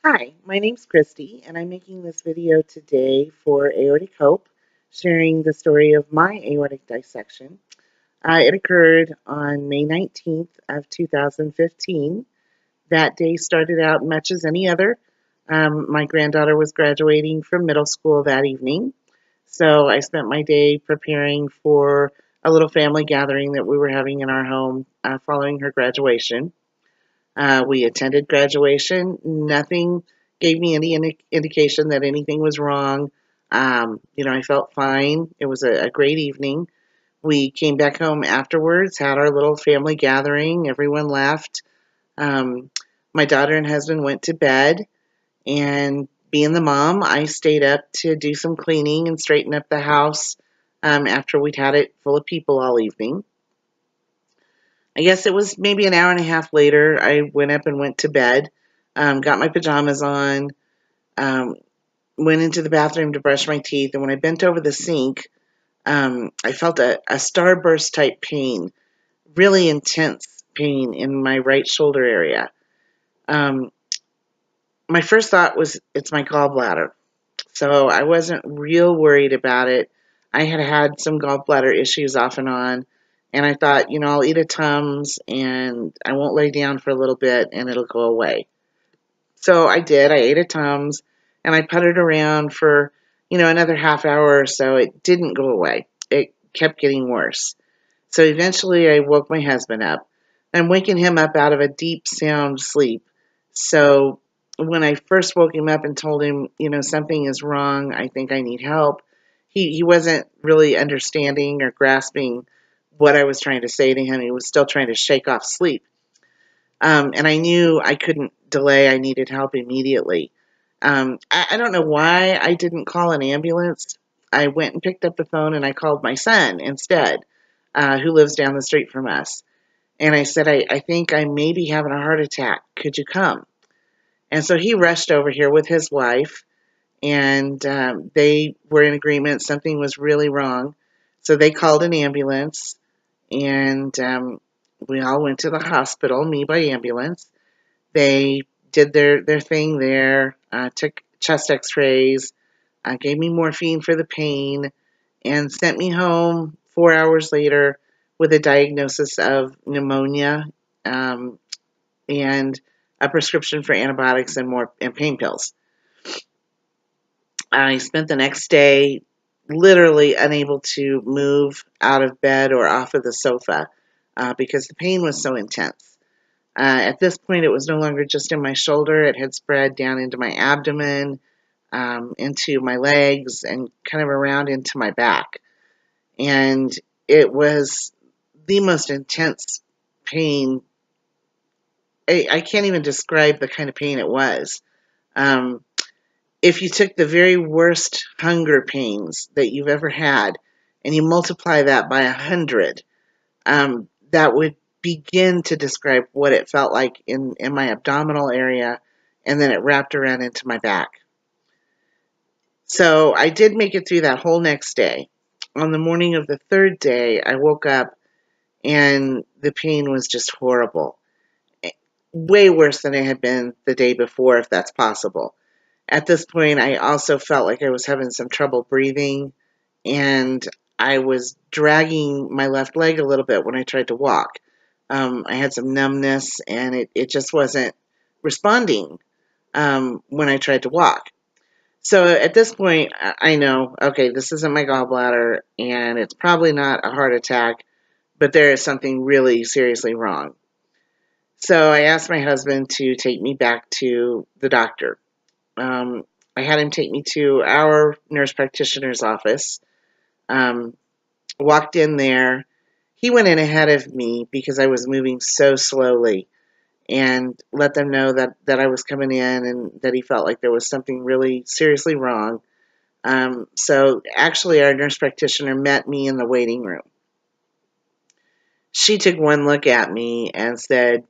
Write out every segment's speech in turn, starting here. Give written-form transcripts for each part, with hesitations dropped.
Hi, my name's Christy, and I'm making this video today for Aortic Hope, sharing the story of my aortic dissection. It occurred on May 19th of 2015. That day started out much as any other. My granddaughter was graduating from middle school that evening, so I spent my day preparing for a little family gathering that we were having in our home following her graduation. We attended graduation. Nothing gave me any indication that anything was wrong. I felt fine. It was a great evening. We came back home afterwards, had our little family gathering. Everyone left. Um, my daughter and husband went to bed, and being the mom, I stayed up to do some cleaning and straighten up the house after we'd had it full of people all evening. I guess it was maybe an hour and a half later, I went up and went to bed, got my pajamas on, um, went into the bathroom to brush my teeth, and when I bent over the sink, I felt a starburst type pain, really intense pain in my right shoulder area. Um, my first thought was it's my gallbladder, so I wasn't real worried about it. I had had some gallbladder issues off and on, and I thought, I'll eat a Tums and I won't lay down for a little bit and it'll go away. So I did. I ate a Tums and I puttered around for, another half hour or so. It didn't go away. It kept getting worse. So eventually I woke my husband up. I'm waking him up out of a deep sound sleep. So when I first woke him up and told him, something is wrong, I think I need help, he wasn't really understanding or grasping what I was trying to say to him. He was still trying to shake off sleep. And I knew I couldn't delay. I needed help immediately. I don't know why I didn't call an ambulance. I went and picked up the phone and I called my son instead, who lives down the street from us. And I said, I think I may be having a heart attack. Could you come? And so he rushed over here with his wife, and they were in agreement something was really wrong. So they called an ambulance, and we all went to the hospital, me by ambulance. They did their thing there, took chest x rays, gave me morphine for the pain, and sent me home 4 hours later with a diagnosis of pneumonia, um, and a prescription for antibiotics and pain pills. I spent the next day literally unable to move out of bed or off of the sofa because the pain was so intense. At this point, it was no longer just in my shoulder, it had spread down into my abdomen, into my legs, and kind of around into my back. And it was the most intense pain. I can't even describe the kind of pain it was. Um, if you took the very worst hunger pains that you've ever had and you multiply that by 100, that would begin to describe what it felt like in my abdominal area, and then it wrapped around into my back. So I did make it through that whole next day. On the morning of the third day, I woke up and the pain was just horrible. Way worse than it had been the day before, if that's possible. At this point, I also felt like I was having some trouble breathing, and I was dragging my left leg a little bit when I tried to walk. I had some numbness, and it just wasn't responding when I tried to walk. So at this point, I know, okay, this isn't my gallbladder, and it's probably not a heart attack, but there is something really seriously wrong. So I asked my husband to take me back to the doctor. Um, I had him take me to our nurse practitioner's office. Um, Walked in there. He went in ahead of me because I was moving so slowly, and let them know that I was coming in and that he felt like there was something really seriously wrong. So actually, our nurse practitioner met me in the waiting room. She took one look at me and said,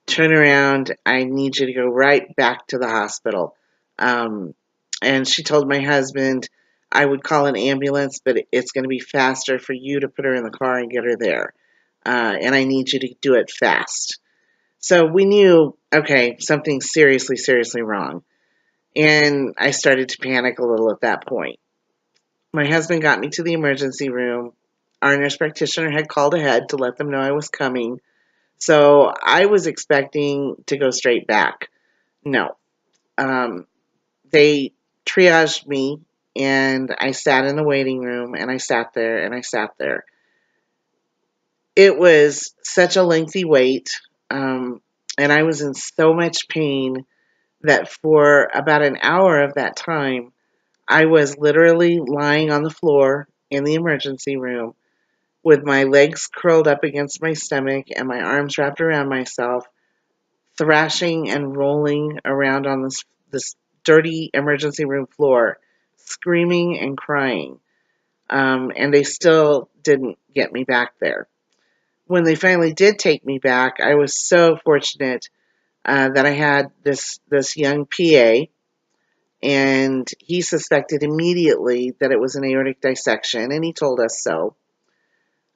"Turn around. I need you to go right back to the hospital." Um, and she told my husband I would call an ambulance, but it's going to be faster for you to put her in the car and get her there. And I need you to do it fast. So we knew, okay, something's seriously, seriously wrong. And I started to panic a little at that point. My husband got me to the emergency room. Our nurse practitioner had called ahead to let them know I was coming. So I was expecting to go straight back. No. They triaged me, and I sat in the waiting room, and I sat there, and I sat there. It was such a lengthy wait, and I was in so much pain that for about an hour of that time, I was literally lying on the floor in the emergency room with my legs curled up against my stomach and my arms wrapped around myself, thrashing and rolling around on this dirty emergency room floor, screaming and crying. And they still didn't get me back there. When they finally did take me back, I was so fortunate that I had this young PA, and he suspected immediately that it was an aortic dissection, and he told us so.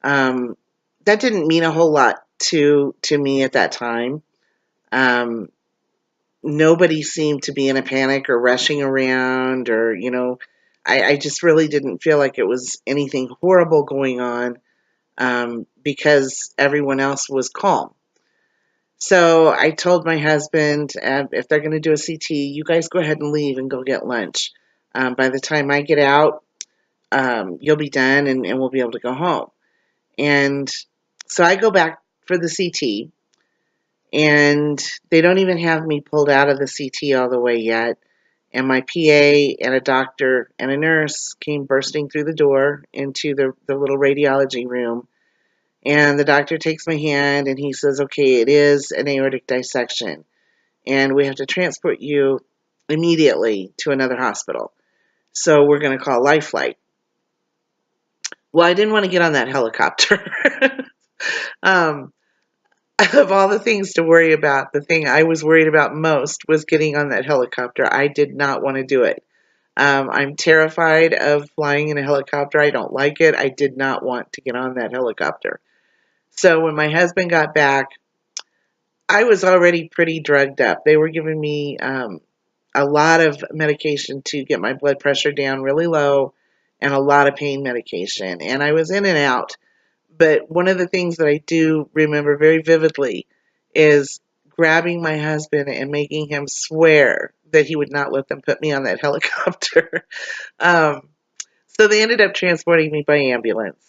Um, that didn't mean a whole lot to me at that time. Um, Nobody seemed to be in a panic or rushing around, or I just really didn't feel like it was anything horrible going on, because everyone else was calm. So I told my husband, if they're going to do a CT, you guys go ahead and leave and go get lunch. By the time I get out, you'll be done, and we'll be able to go home. And so I go back for the CT, and they don't even have me pulled out of the CT all the way yet. And my PA and a doctor and a nurse came bursting through the door into the little radiology room. And the doctor takes my hand and he says, okay, it is an aortic dissection, and we have to transport you immediately to another hospital. So we're going to call Life Flight. Well, I didn't want to get on that helicopter. um, of all the things to worry about, the thing I was worried about most was getting on that helicopter. I did not want to do it. I'm terrified of flying in a helicopter. I don't like it. I did not want to get on that helicopter. So when my husband got back, I was already pretty drugged up. They were giving me a lot of medication to get my blood pressure down really low, and a lot of pain medication. And I was in and out. But one of the things that I do remember very vividly is grabbing my husband and making him swear that he would not let them put me on that helicopter. um, so they ended up transporting me by ambulance.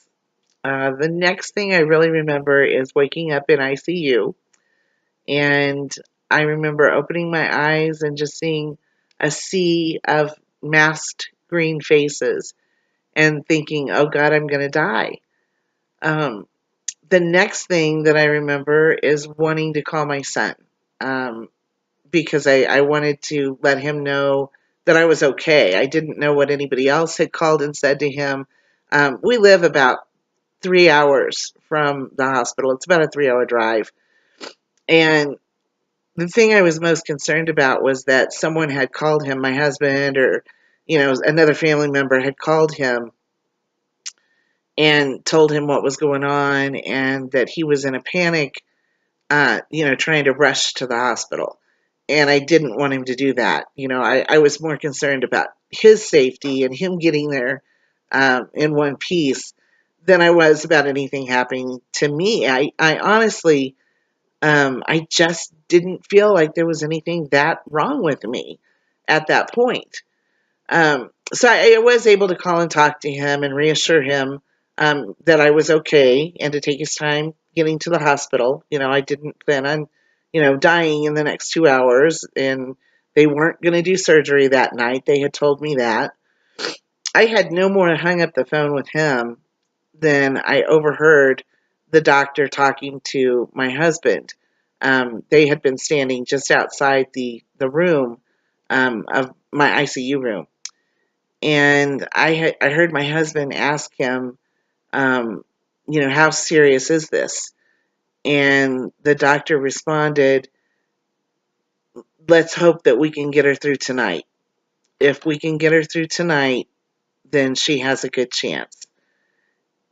The next thing I really remember is waking up in ICU, and I remember opening my eyes and just seeing a sea of masked green faces and thinking, oh God, I'm going to die. Um, the next thing that I remember is wanting to call my son, um, because I wanted to let him know that I was okay. I didn't know what anybody else had called and said to him. We live about 3 hours from the hospital. It's about a 3 hour drive. And the thing I was most concerned about was that someone had called him, my husband, or another family member had called him and told him what was going on, and that he was in a panic, trying to rush to the hospital. And I didn't want him to do that. I was more concerned about his safety and him getting there in one piece than I was about anything happening to me. I honestly, I just didn't feel like there was anything that wrong with me at that point. So I was able to call and talk to him and reassure him that I was okay, and to take his time getting to the hospital. I didn't plan on, dying in the next 2 hours, and they weren't going to do surgery that night. They had told me that. I had no more hung up the phone with him than I overheard the doctor talking to my husband. They had been standing just outside the room of my ICU room. And I heard my husband ask him, how serious is this? And the doctor responded, let's hope that we can get her through tonight. If we can get her through tonight, then she has a good chance.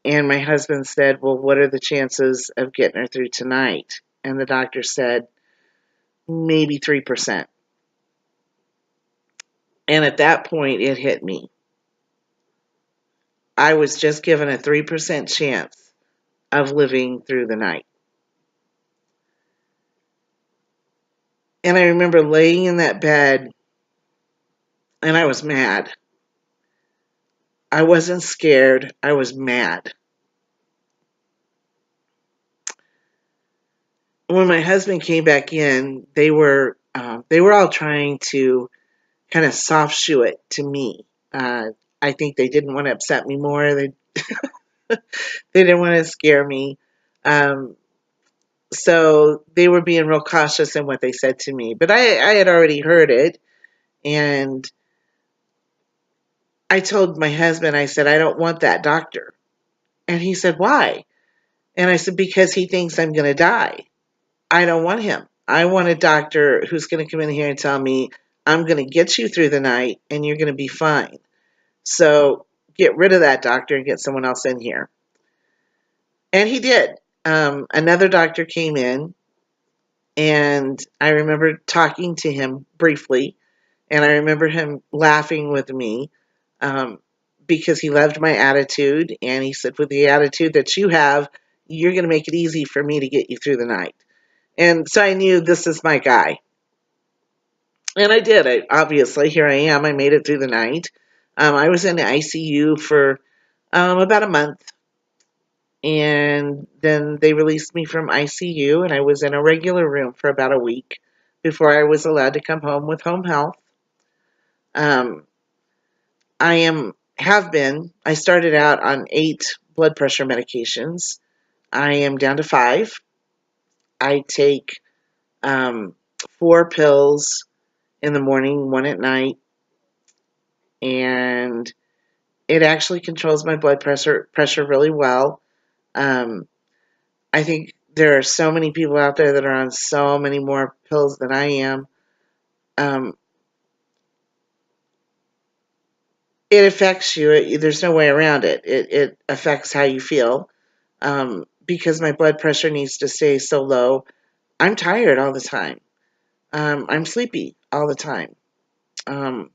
And my husband said, well, what are the chances of getting her through tonight? And the doctor said, maybe 3%. And at that point, it hit me. I was just given a 3% chance of living through the night. And I remember laying in that bed and I was mad. I wasn't scared. I was mad. When my husband came back in, they were all trying to kind of soft shoe it to me. I think they didn't want to upset me more. They didn't want to scare me. Um, so they were being real cautious in what they said to me. But I had already heard it, and I told my husband, I said, I don't want that doctor. And he said, why? And I said, because he thinks I'm going to die. I don't want him. I want a doctor who's going to come in here and tell me, I'm going to get you through the night and you're going to be fine. So get rid of that doctor and get someone else in here. And he did. Another doctor came in, and I remember talking to him briefly, and I remember him laughing with me um, because he loved my attitude. And he said, with the attitude that you have, you're going to make it easy for me to get you through the night. And so I knew this is my guy. And I did. Obviously, here I am. I made it through the night. I was in the ICU for about a month. And then they released me from ICU, and I was in a regular room for about a week before I was allowed to come home with home health. Um, I started out on 8 blood pressure medications. I am down to 5. I take 4 pills in the morning, 1 at night, and it actually controls my blood pressure really well. Um, I think there are so many people out there that are on so many more pills than I am. Um, it affects you. There's no way around it. It affects how you feel because my blood pressure needs to stay so low. I'm tired all the time. I'm sleepy all the time. Um,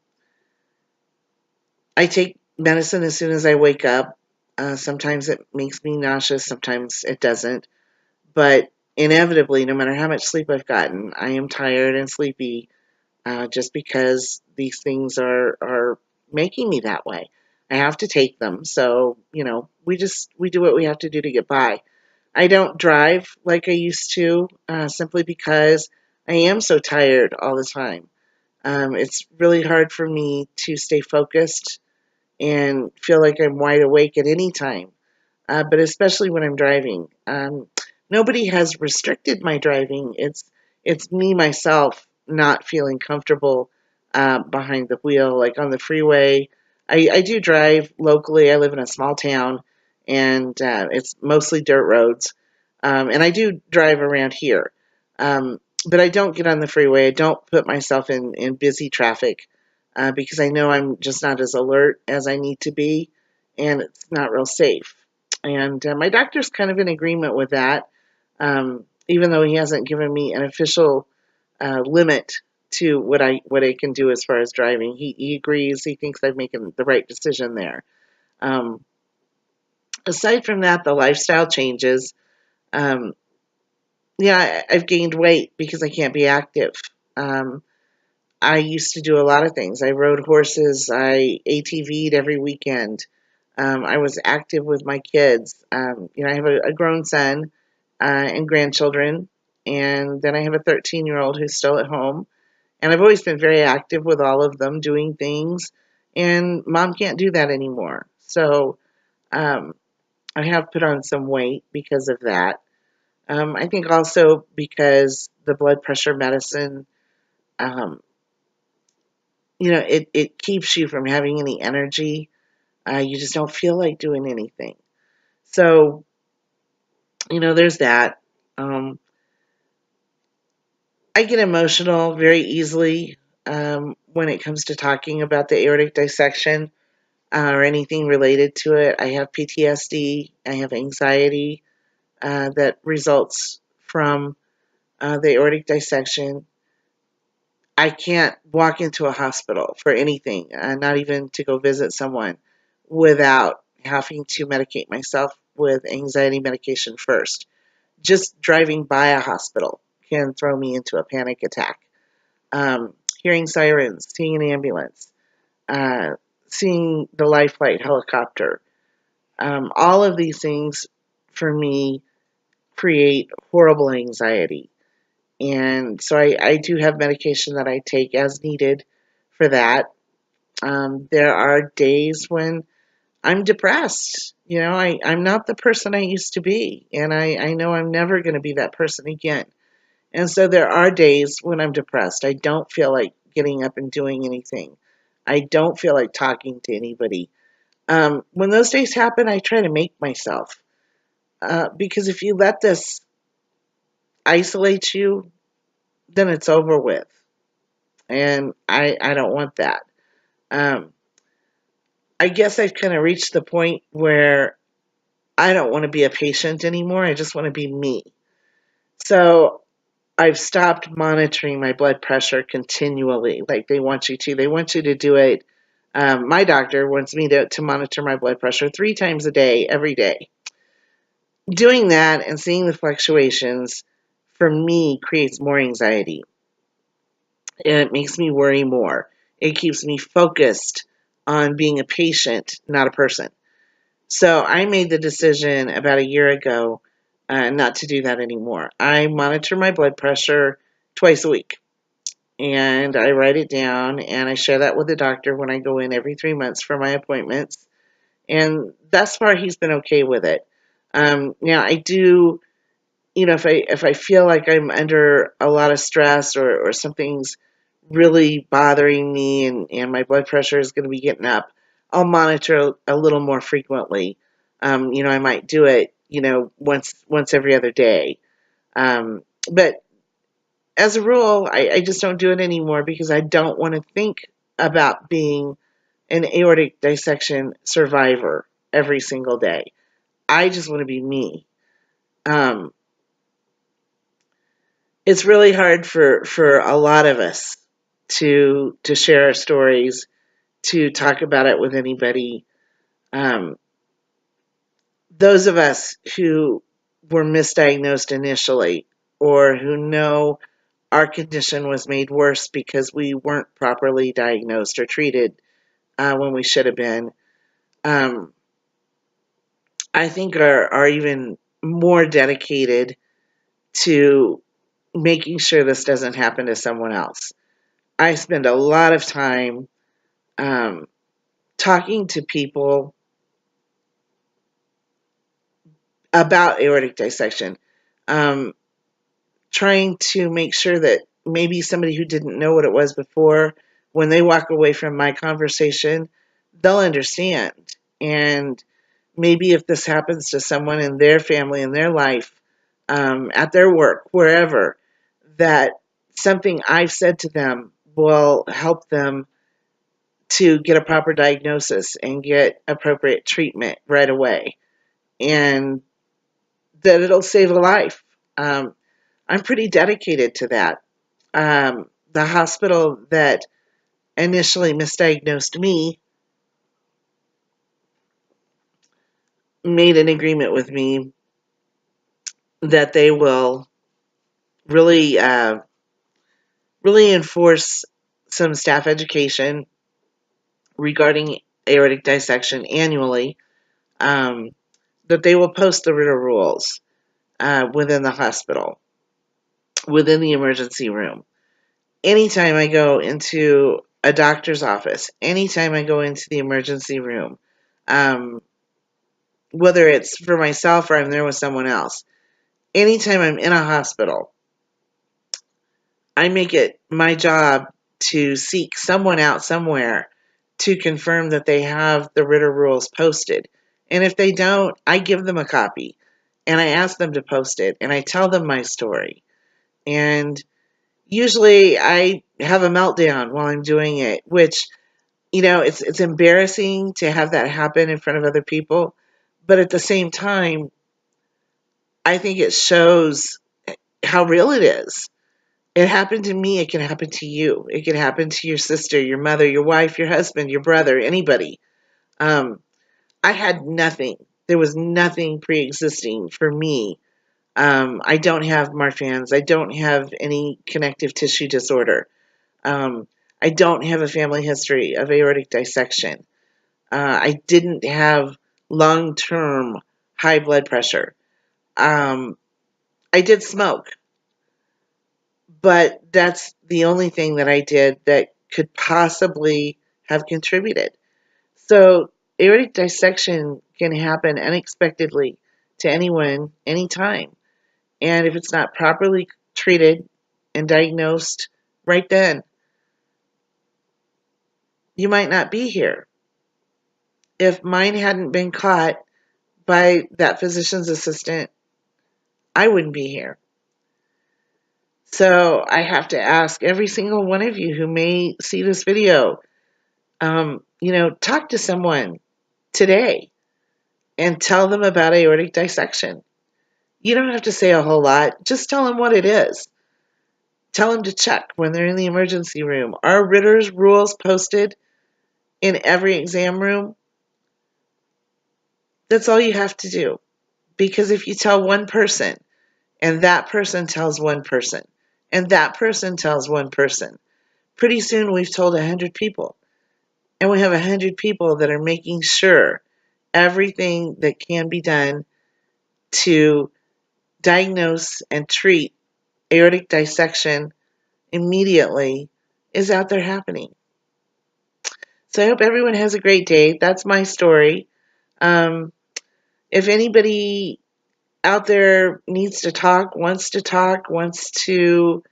I take medicine as soon as I wake up. Sometimes it makes me nauseous, sometimes it doesn't. But inevitably, no matter how much sleep I've gotten, I am tired and sleepy just because these things are making me that way. I have to take them, so we do what we have to do to get by. I don't drive like I used to, simply because I am so tired all the time. It's really hard for me to stay focused and feel like I'm wide awake at any time, but especially when I'm driving. Nobody has restricted my driving. It's me myself not feeling comfortable behind the wheel, like on the freeway. I do drive locally. I live in a small town, and it's mostly dirt roads. And I do drive around here, but I don't get on the freeway. I don't put myself in busy traffic because I know I'm just not as alert as I need to be, and it's not real safe. And my doctor's kind of in agreement with that, even though he hasn't given me an official limit to what I can do as far as driving. He agrees. He thinks I'm making the right decision there. Um, Aside from that, the lifestyle changes. Um, yeah, I've gained weight because I can't be active. Um, I used to do a lot of things. I rode horses. I ATV'd every weekend. I was active with my kids. I have a grown son and grandchildren, and then I have a 13-year-old who's still at home. And I've always been very active with all of them, doing things. And mom can't do that anymore. So um, I have put on some weight because of that. I think also because the blood pressure medicine, um, it keeps you from having any energy. You just don't feel like doing anything. So, there's that. Um, I get emotional very easily when it comes to talking about the aortic dissection or anything related to it. I have PTSD. I have anxiety that results from the aortic dissection. I can't walk into a hospital for anything, not even to go visit someone, without having to medicate myself with anxiety medication first. Just driving by a hospital can throw me into a panic attack. Hearing sirens, seeing an ambulance, uh, seeing the life flight helicopter, all of these things for me create horrible anxiety. And so I do have medication that I take as needed for that. There are days when I'm depressed. I'm not the person I used to be, and I know I'm never going to be that person again. And so there are days when I'm depressed. I don't feel like getting up and doing anything. I don't feel like talking to anybody. When those days happen, I try to make myself. Because if you let this isolate you, then it's over with. And I don't want that. Um, I guess I've kind of reached the point where I don't want to be a patient anymore. I just want to be me. So I've stopped monitoring my blood pressure continually like they want you to. They want you to do it. My doctor wants me to monitor my blood pressure 3 times a day, every day. Doing that and seeing the fluctuations for me creates more anxiety, and it makes me worry more. It keeps me focused on being a patient, not a person. So I made the decision about a year ago not to do that anymore. I monitor my blood pressure twice a week, and I write it down, and I share that with the doctor when I go in every 3 months for my appointments. And thus far, he's been okay with it. Now, I do, if I feel like I'm under a lot of stress, or something's really bothering me, and my blood pressure is going to be getting up, I'll monitor a little more frequently. I might do it, once every other day. But as a rule, I just don't do it anymore because I don't want to think about being an aortic dissection survivor every single day. I just want to be me. Um, it's really hard for a lot of us to share our stories, to talk about it with anybody. Um, those of us who were misdiagnosed initially, or who know our condition was made worse because we weren't properly diagnosed or treated when we should have been, um, I think are even more dedicated to making sure this doesn't happen to someone else. I spend a lot of time um, talking to people about aortic dissection, um, trying to make sure that maybe somebody who didn't know what it was before, when they walk away from my conversation, they'll understand. And maybe if this happens to someone in their family, in their life, at their work, wherever, that something I've said to them will help them to get a proper diagnosis and get appropriate treatment right away, and that it'll save a life. I'm pretty dedicated to that. The hospital that initially misdiagnosed me made an agreement with me that they will really, really enforce some staff education regarding aortic dissection annually, um, that they will post the Ritter rules within the hospital, within the emergency room. Anytime I go into a doctor's office, anytime I go into the emergency room, um, whether it's for myself or I'm there with someone else, anytime I'm in a hospital, I make it my job to seek someone out somewhere to confirm that they have the Ritter rules posted. And if they don't, I give them a copy and I ask them to post it and I tell them my story. And usually I have a meltdown while I'm doing it, which, it's embarrassing to have that happen in front of other people. But at the same time, I think it shows how real it is. It happened to me. It can happen to you. It can happen to your sister, your mother, your wife, your husband, your brother, anybody. Um, I had nothing. There was nothing pre-existing for me. I don't have Marfan's. I don't have any connective tissue disorder. Um, I don't have a family history of aortic dissection. I didn't have long-term high blood pressure. Um, I did smoke, but that's the only thing that I did that could possibly have contributed. So aortic dissection can happen unexpectedly to anyone, anytime. And if it's not properly treated and diagnosed right then, you might not be here. If mine hadn't been caught by that physician's assistant, I wouldn't be here. So I have to ask every single one of you who may see this video, talk to someone today and tell them about aortic dissection. You don't have to say a whole lot. Just tell them what it is. Tell them to check when they're in the emergency room. Are Ritter's rules posted in every exam room? That's all you have to do. Because if you tell one person, and that person tells one person, and that person tells one person, pretty soon we've told 100 people. And we have 100 people that are making sure everything that can be done to diagnose and treat aortic dissection immediately is out there happening. So I hope everyone has a great day. That's my story. Um, if anybody out there needs to talk, wants to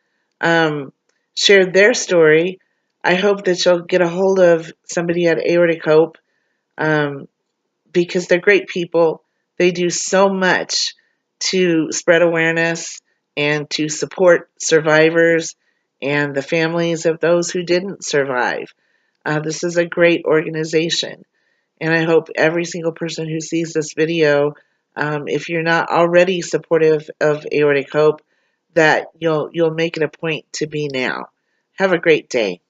um, share their story, I hope that you'll get a hold of somebody at Aortic Hope, because they're great people. They do so much to spread awareness and to support survivors and the families of those who didn't survive. This is a great organization. And I hope every single person who sees this video, if you're not already supportive of Aortic Hope, that you'll make it a point to be now. Have a great day.